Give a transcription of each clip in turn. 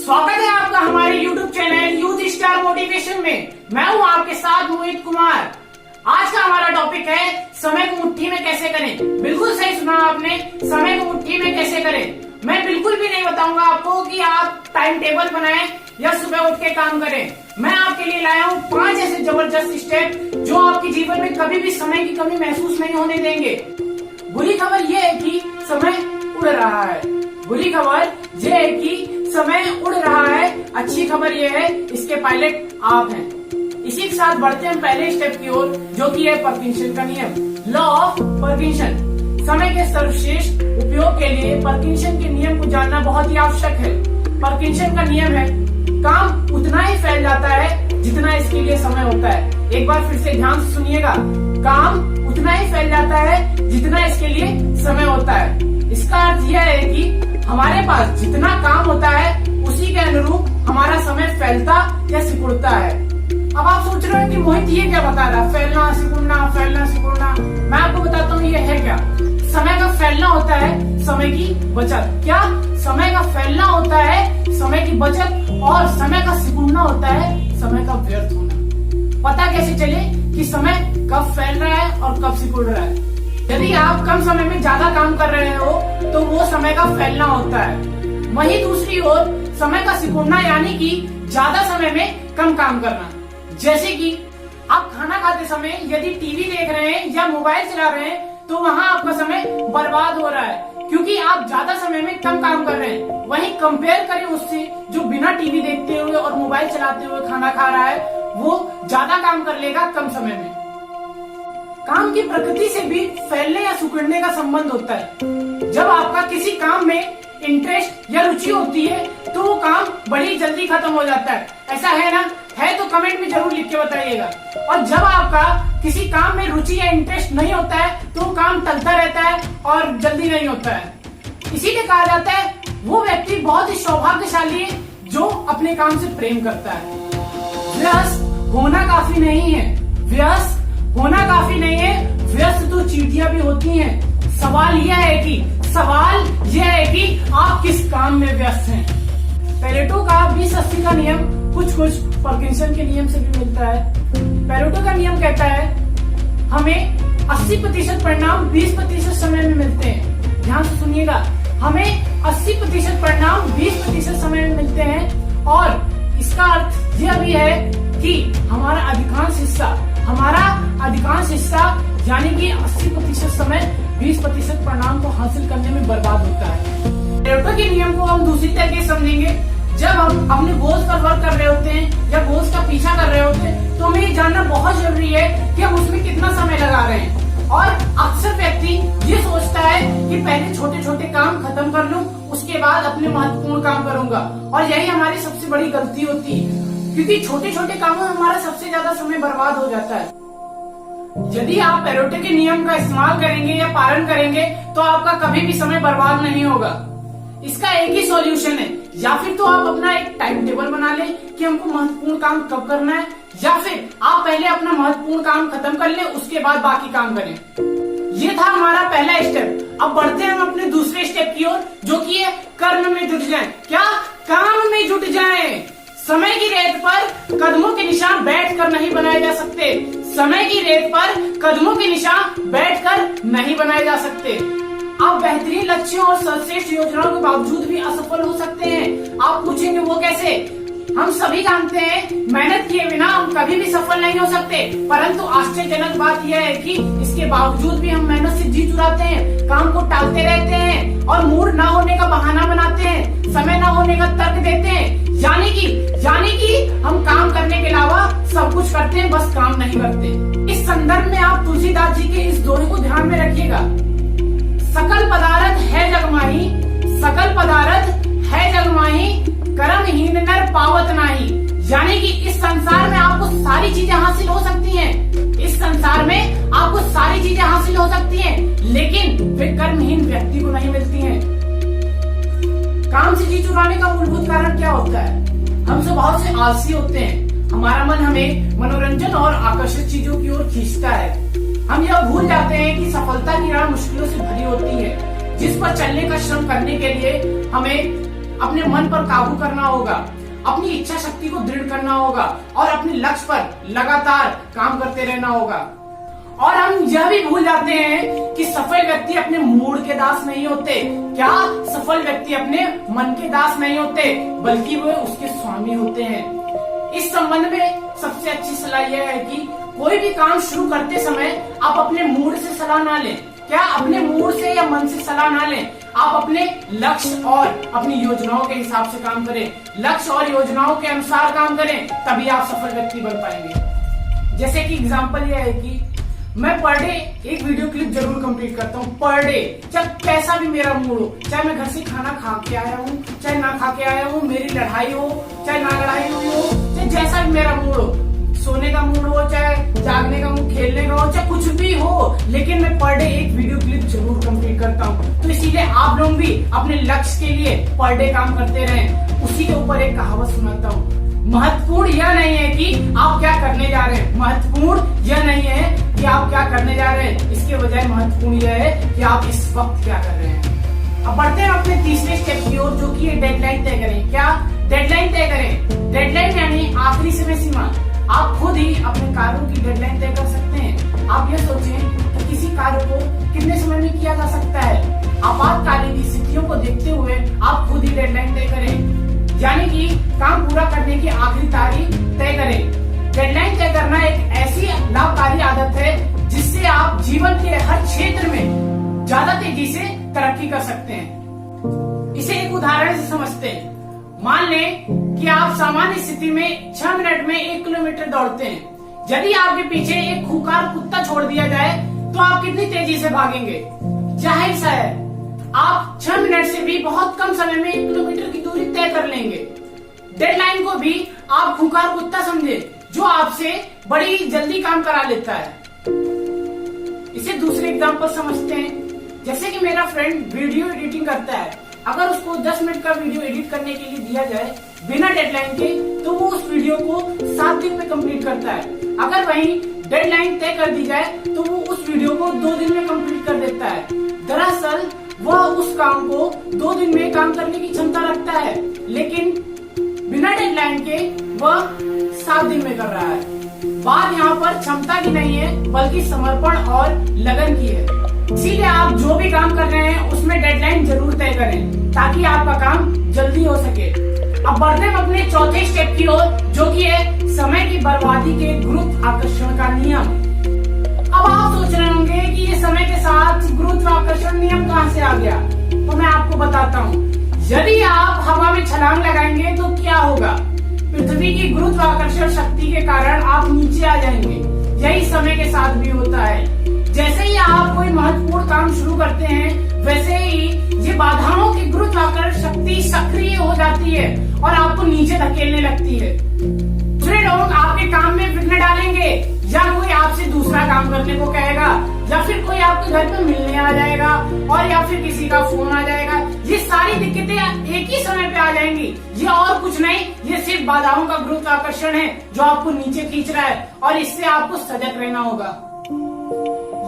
स्वागत है आपका हमारे YouTube channel youth star motivation में। मैं हूं आपके साथ मोहित कुमार। आज का हमारा टॉपिक है समय को मुट्ठी में कैसे करें। बिल्कुल सही सुना आपने, समय को मुट्ठी में कैसे करें। मैं बिल्कुल भी नहीं बताऊंगा आपको कि आप टाइम टेबल बनाएं या सुबह उठ के काम करें। मैं आपके लिए लाया हूँ 5 ऐसे जबरदस्त स्टेप जो आपके जीवन में कभी भी समय की कमी महसूस नहीं होने देंगे। बुरी खबर यह है कि समय उड़ रहा है। बुरी खबर यह है कि समय उड़ रहा है। अच्छी खबर यह है इसके पायलट आप हैं। इसी के साथ बढ़ते हैं पहले स्टेप की ओर, जो कि है पार्किंसन का नियम, लॉ ऑफ पार्किंसन। समय के सर्वश्रेष्ठ उपयोग के लिए पार्किंसन के नियम को जानना बहुत ही आवश्यक है। पार्किंसन का नियम है, काम उतना ही फैल जाता है जितना इसके लिए समय होता है। एक बार फिर से ध्यान से सुनिएगा, काम उतना ही फैल जाता है जितना इसके लिए समय होता है। इसका अर्थ यह है कि हमारे पास जितना काम होता है उसी के अनुरूप हमारा समय फैलता या सिकुड़ता है। अब आप सोच रहे हो कि मोहित ये क्या बता रहा है, फैलना सिकुड़ना फैलना सिकुड़ना। मैं आपको बताता हूँ ये है क्या। समय का फैलना होता है समय की बचत। क्या? समय का फैलना होता है समय की बचत, और समय का सिकुड़ना होता है समय का व्यर्थ होना। पता कैसे चले कि समय कब फैल रहा है और कब सिकुड़ रहा है? यदि आप कम समय में ज्यादा काम कर रहे हो तो वो समय का फैलना होता है। वहीं दूसरी ओर समय का सिकुड़ना यानी कि ज्यादा समय में कम काम करना। जैसे कि आप खाना खाते समय यदि टीवी देख रहे हैं या मोबाइल चला रहे हैं तो वहाँ आपका समय बर्बाद हो रहा है, क्योंकि आप ज्यादा समय में कम काम कर रहे हैं। वहीं कंपेयर करें उससे जो बिना टीवी देखते हुए और मोबाइल चलाते हुए खाना खा रहा है, वो ज्यादा काम कर लेगा कम समय में। काम की प्रकृति से भी फैलने या सिकुड़ने का संबंध होता है। जब आपका किसी काम में इंटरेस्ट या रुचि होती है तो वो काम बड़ी जल्दी खत्म हो जाता है। ऐसा है ना? है तो कमेंट में जरूर लिख के बताइएगा। और जब आपका किसी काम में रुचि या इंटरेस्ट नहीं होता है तो वो काम टलता रहता है और जल्दी नहीं होता है। इसीलिए कहा जाता है वो व्यक्ति बहुत ही सौभाग्यशाली है जो अपने काम से प्रेम करता है। व्यस्त होना काफी नहीं है, व्यस्त होना काफी नहीं है, व्यस्त तो चींटियां भी होती हैं। सवाल यह है कि आप किस काम में व्यस्त हैं। पेरेटो का 20-80 का नियम कुछ पार्किंसन के नियम से भी मिलता है। पेरेटो का नियम कहता है हमें 80% परिणाम 20% समय में मिलते हैं। ध्यान से सुनिएगा, हमें 80% परिणाम 20% समय में मिलते हैं। और इसका अर्थ यह भी है कि हमारा अधिकांश हिस्सा यानी कि 80% समय 20% परिणाम को हासिल करने में बर्बाद होता है। पेरेटो के नियम को हम दूसरी तरीके से समझेंगे। जब हम अपने गोल्स पर वर्क कर रहे होते हैं या गोल्स का पीछा कर रहे होते हैं तो हमें ये जानना बहुत जरूरी है कि हम उसमें कितना समय लगा रहे हैं। और अक्सर व्यक्ति ये सोचता है कि पहले छोटे छोटे काम खत्म कर लूं, उसके बाद अपने महत्वपूर्ण काम करूंगा। और यही हमारी सबसे बड़ी गलती होती है, क्योंकि छोटे छोटे कामों में हमारा सबसे ज्यादा समय बर्बाद हो जाता है। यदि आप पेरेटो के नियम का इस्तेमाल करेंगे या पालन करेंगे तो आपका कभी भी समय बर्बाद नहीं होगा। इसका एक ही सॉल्यूशन है, या फिर तो आप अपना एक टाइम टेबल बना लें कि हमको महत्वपूर्ण काम कब करना है, या फिर आप पहले अपना महत्वपूर्ण काम खत्म कर लें, उसके बाद बाकी काम करें। ये था हमारा पहला स्टेप। अब बढ़ते हैं हम अपने दूसरे स्टेप की ओर, जो कि है कर्म में जुट जाएं। क्या? काम में जुट जाएं। समय की रेत पर कदमों के निशान बैठकर नहीं बनाए जा सकते। समय की रेत पर कदमों के निशान बैठकर नहीं बनाए जा सकते। आप बेहतरीन लक्ष्यों और सर्वश्रेष्ठ योजनाओं के बावजूद भी असफल हो सकते हैं। आप पूछेंगे वो कैसे? हम सभी जानते हैं मेहनत किए बिना हम कभी भी सफल नहीं हो सकते, परंतु आश्चर्यजनक बात यह है कि इसके बावजूद भी हम मेहनत से जी चुराते हैं, काम को टालते रहते हैं और मूड न होने का बहाना बनाते हैं, समय न होने का तर्क देते हैं। यानी कि हम काम करने के अलावा सब कुछ करते हैं, बस काम नहीं करते। इस संदर्भ में आप तुलसीदास जी के इस दोहे को ध्यान में रखिएगा। सकल पदार्थ है जगमाही, सकल पदार्थ है जगमाही, कर्महीन नर पावत नाही। यानी कि इस संसार में आपको सारी चीजें हासिल हो सकती हैं, इस संसार में आपको सारी चीजें हासिल हो सकती हैं, लेकिन वे कर्महीन व्यक्ति को नहीं मिलती हैं। काम से जी चुराने का मूलभूत कारण क्या होता है? हम सब बहुत से आलसी होते हैं। हमारा मन हमें मनोरंजन और आकर्षक चीजों की ओर खींचता है। हम यह भूल जाते हैं कि सफलता की राह मुश्किलों से भरी होती है, जिस पर चलने का श्रम करने के लिए हमें अपने मन पर काबू करना होगा, अपनी इच्छा शक्ति को दृढ़ करना होगा और अपने लक्ष्य पर लगातार काम करते रहना होगा। और हम यह भी भूल जाते हैं कि सफल व्यक्ति अपने मूड के दास नहीं होते। क्या सफल व्यक्ति अपने मन के दास नहीं होते, बल्कि वे उसके स्वामी होते हैं। इस संबंध में सबसे अच्छी सलाह यह है कि कोई भी काम शुरू करते समय आप अपने मूड से सलाह ना लें। क्या अपने मूड से या मन से सलाह ना लें, आप अपने लक्ष्य और अपनी योजनाओं के हिसाब से काम करें, लक्ष्य और योजनाओं के अनुसार काम करें, तभी आप सफल व्यक्ति बन पाएंगे। जैसे कि एग्जांपल यह है कि मैं पर डे एक वीडियो क्लिप जरूर कंप्लीट करता हूँ, पर डे, चाहे कैसा भी मेरा मूड हो, चाहे मैं घर से खाना खा के आया हूँ, चाहे ना खा के आया हूँ, मेरी लड़ाई हो, चाहे ना लड़ाई हुई हो, चाहे जैसा भी मेरा मूड हो, सोने का मूड हो, चाहे जागने का मूड, खेलने का हो, चाहे कुछ भी हो, लेकिन मैं पर डे एक वीडियो क्लिप जरूर कंप्लीट करता हूँ। तो इसीलिए आप लोग भी अपने लक्ष्य के लिए पर डे काम करते रहें। उसी के ऊपर एक कहावत सुनाता हूँ, महत्वपूर्ण यह नहीं है कि आप क्या करने जा रहे हैं, महत्वपूर्ण यह नहीं है कि आप क्या करने जा रहे हैं, इसके बजाय महत्वपूर्ण यह है कि आप इस वक्त क्या कर रहे हैं। अब बढ़ते हैं अपने तीसरे स्टेप की ओर, जो कि डेडलाइन तय करें। क्या डेडलाइन तय करें? डेडलाइन यानी आखिरी समय सीमा। आप खुद ही अपने कार्यों की डेडलाइन तय कर सकते हैं। आप यह सोचें कि किसी कार्य को कितने समय में किया जा सकता है। आपातकालीन स्थितियों को देखते हुए आप खुद ही डेडलाइन तय करें, यानी कि काम पूरा करने की आखिरी तारीख तय करें। डेडलाइन तय करना एक ऐसी लाभकारी आदत है जिससे आप जीवन के हर क्षेत्र में ज्यादा तेजी से तरक्की कर सकते हैं। इसे एक उदाहरण से समझते हैं। मान लें कि आप सामान्य स्थिति में 6 मिनट में 1 किलोमीटर दौड़ते हैं। यदि आपके पीछे एक खूंखार कुत्ता छोड़ दिया जाए तो आप कितनी तेजी से भागेंगे? जाहिर सा है आप 6 मिनट से भी बहुत कम समय में 1 किलोमीटर की दूरी तय कर लेंगे। डेडलाइन को भी आप खूंखार कुत्ता समझे जो आपसे बड़ी जल्दी काम करा लेता है। इसे दूसरे एग्जांपल समझते हैं। जैसे कि मेरा फ्रेंड वीडियो एडिटिंग करता है, अगर उसको 10 मिनट का वीडियो एडिट करने के लिए दिया जाए बिना डेडलाइन के, तो वो उस वीडियो को 7 दिन में कंप्लीट करता है। अगर वहीं डेडलाइन तय कर दी जाए तो वो उस वीडियो को 2 दिन में कंप्लीट कर देता है। दरअसल वह उस काम को 2 दिन में काम करने की क्षमता रखता है, लेकिन बिना डेडलाइन के वह 7 दिन में कर रहा है। बात यहाँ पर क्षमता की नहीं है, बल्कि समर्पण और लगन की है। इसीलिए आप जो भी काम कर रहे हैं उसमें डेडलाइन जरूर तय करें, ताकि आपका काम जल्दी हो सके। अब बढ़ते हैं अपने चौथे स्टेप की ओर, जो कि है समय की बर्बादी के गुरुत्वाकर्षण का नियम। अब आप सोच रहे होंगे कि ये समय के साथ गुरुत्वाकर्षण नियम कहाँ से आ गया, तो मैं आपको बताता हूँ। यदि आप हवा में छलांग लगाएंगे तो क्या होगा? पृथ्वी की गुरुत्वाकर्षण शक्ति के कारण आप नीचे आ जाएंगे। यही समय के साथ भी होता है। जैसे ही आप कोई महत्वपूर्ण काम शुरू करते हैं, वैसे ही ये बाधाओं की गुरुत्वाकर्षण शक्ति सक्रिय हो जाती है और आपको नीचे धकेलने लगती है। दूसरे लोग आपके काम में विघ्न डालेंगे, या कोई आपसे दूसरा काम करने को कहेगा, या फिर कोई आपके घर पे मिलने आ जाएगा, और या फिर किसी का फोन आ जाएगा। ये सारी दिक्कतें एक ही समय पे आ जाएंगी। ये और कुछ नहीं, ये सिर्फ बाधाओं का गुरुत्वाकर्षण है जो आपको नीचे खींच रहा है, और इससे आपको सजग रहना होगा।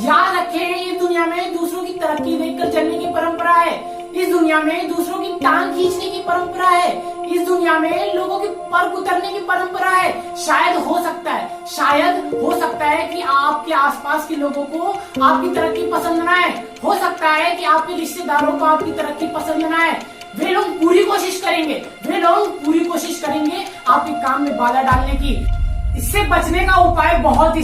याद रखें, ये दुनिया में दूसरों की तरक्की देखकर चलने की परंपरा है। इस दुनिया में दूसरों की टांग खींचने की परंपरा है। इस दुनिया में लोगों के पर उतरने की परंपरा है। शायद हो सकता है कि आपके आसपास के लोगों को आपकी तरक्की पसंद ना आए। हो सकता है कि आपके रिश्तेदारों को आपकी तरक्की पसंद ना आए। वे लोग पूरी कोशिश करेंगे आपके काम में बाधा डालने की। इससे बचने का उपाय बहुत ही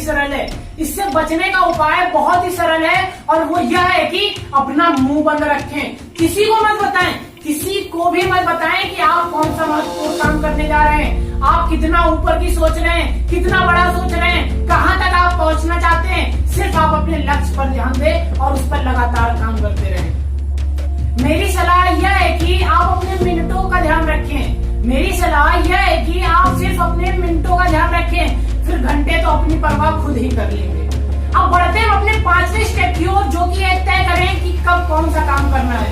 सरल है, और वो यह है कि अपना मुंह बंद रखें। किसी को भी मत बताएं कि आप कौन सा महत्वपूर्ण काम करने जा रहे हैं, आप कितना ऊपर की सोच रहे हैं, कितना बड़ा सोच रहे हैं, कहां तक आप पहुंचना चाहते हैं। सिर्फ आप अपने लक्ष्य पर ध्यान दें और उस पर लगातार काम करते रहें। मेरी सलाह यह है कि आप अपने मिनटों का ध्यान रखें। सिर्फ अपने मिनटों का ध्यान रखें, फिर घंटे तो अपनी परवाह खुद ही कर लेंगे। अब बढ़ते हैं अपने 5वें स्टेप की ओर, जो कि तय करें कि कब कौन सा काम करना है।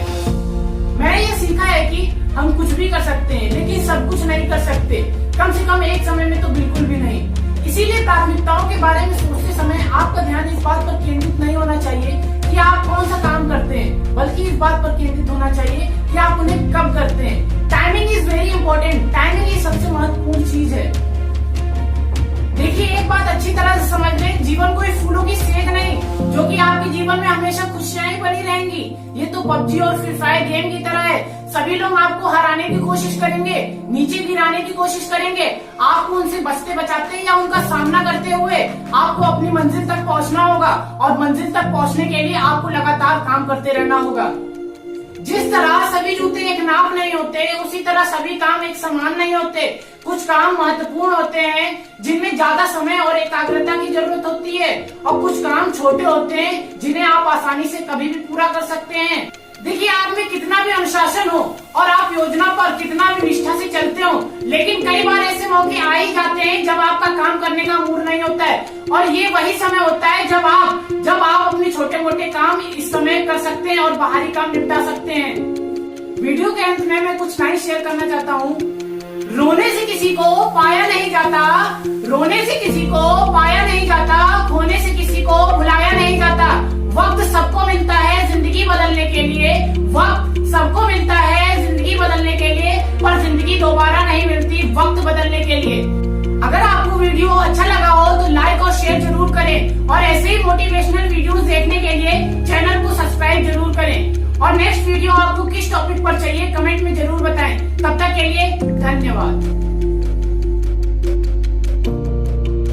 मैंने ये सीखा है कि हम कुछ भी कर सकते हैं, लेकिन सब कुछ नहीं कर सकते, कम से कम एक समय में तो बिल्कुल भी नहीं। इसीलिए प्राथमिकताओं के बारे में सोचते समय आपका ध्यान इस बात पर केंद्रित नहीं होना चाहिए कि आप कौन सा काम करते हैं, बल्कि इस बात पर केंद्रित होना चाहिए कि आप उन्हें कब करते हैं। Timing is very important. Timing ही सबसे महत्वपूर्ण चीज है। देखिए, एक बात अच्छी तरह से समझ लें, जीवन कोई फूलों की सेज नहीं जो कि आपके जीवन में हमेशा खुशियां ही बनी रहेंगी। ये तो पबजी और फ्री फायर गेम की तरह है। सभी लोग आपको हराने की कोशिश करेंगे, नीचे गिराने की कोशिश करेंगे। आपको उनसे बचते बचाते या उनका सामना करते हुए आपको अपनी मंजिल तक पहुंचना होगा, और मंजिल तक पहुंचने के लिए आपको लगातार काम करते रहना होगा। जिस तरह सभी जूते एक नाप नहीं होते, उसी तरह सभी काम एक समान नहीं होते। कुछ काम महत्वपूर्ण होते हैं जिनमें ज्यादा समय और एकाग्रता की जरूरत होती है, और कुछ काम छोटे होते हैं जिन्हें आप आसानी से कभी भी पूरा कर सकते हैं। देखिए, आप में कितना भी अनुशासन हो और आप योजना पर कितना भी निष्ठा से चलते हो, लेकिन कई बार ऐसे मौके आ ही जाते हैं जब आपका काम करने का मूड नहीं होता है, और ये वही समय होता है जब आप अपने छोटे मोटे काम इस समय कर सकते हैं और बाहरी काम निपटा सकते हैं। वीडियो के अंत में मैं कुछ लाइन शेयर करना चाहता हूँ। रोने से किसी को पाया नहीं जाता, रोने से किसी को पाया नहीं जाता, खोने से किसी को भुलाया नहीं जाता। वक्त सबको मिलता है जिंदगी बदलने के लिए, वक्त सबको मिलता है जिंदगी बदलने के लिए, पर जिंदगी दोबारा नहीं मिलती वक्त बदलने के लिए। अगर आपको वीडियो अच्छा लगा हो तो लाइक और शेयर जरूर करें, और ऐसे ही मोटिवेशनल वीडियोस देखने के लिए चैनल को सब्सक्राइब जरूर करें। और नेक्स्ट वीडियो आपको किस टॉपिक पर चाहिए कमेंट में जरूर बताएं। तब तक के लिए धन्यवाद।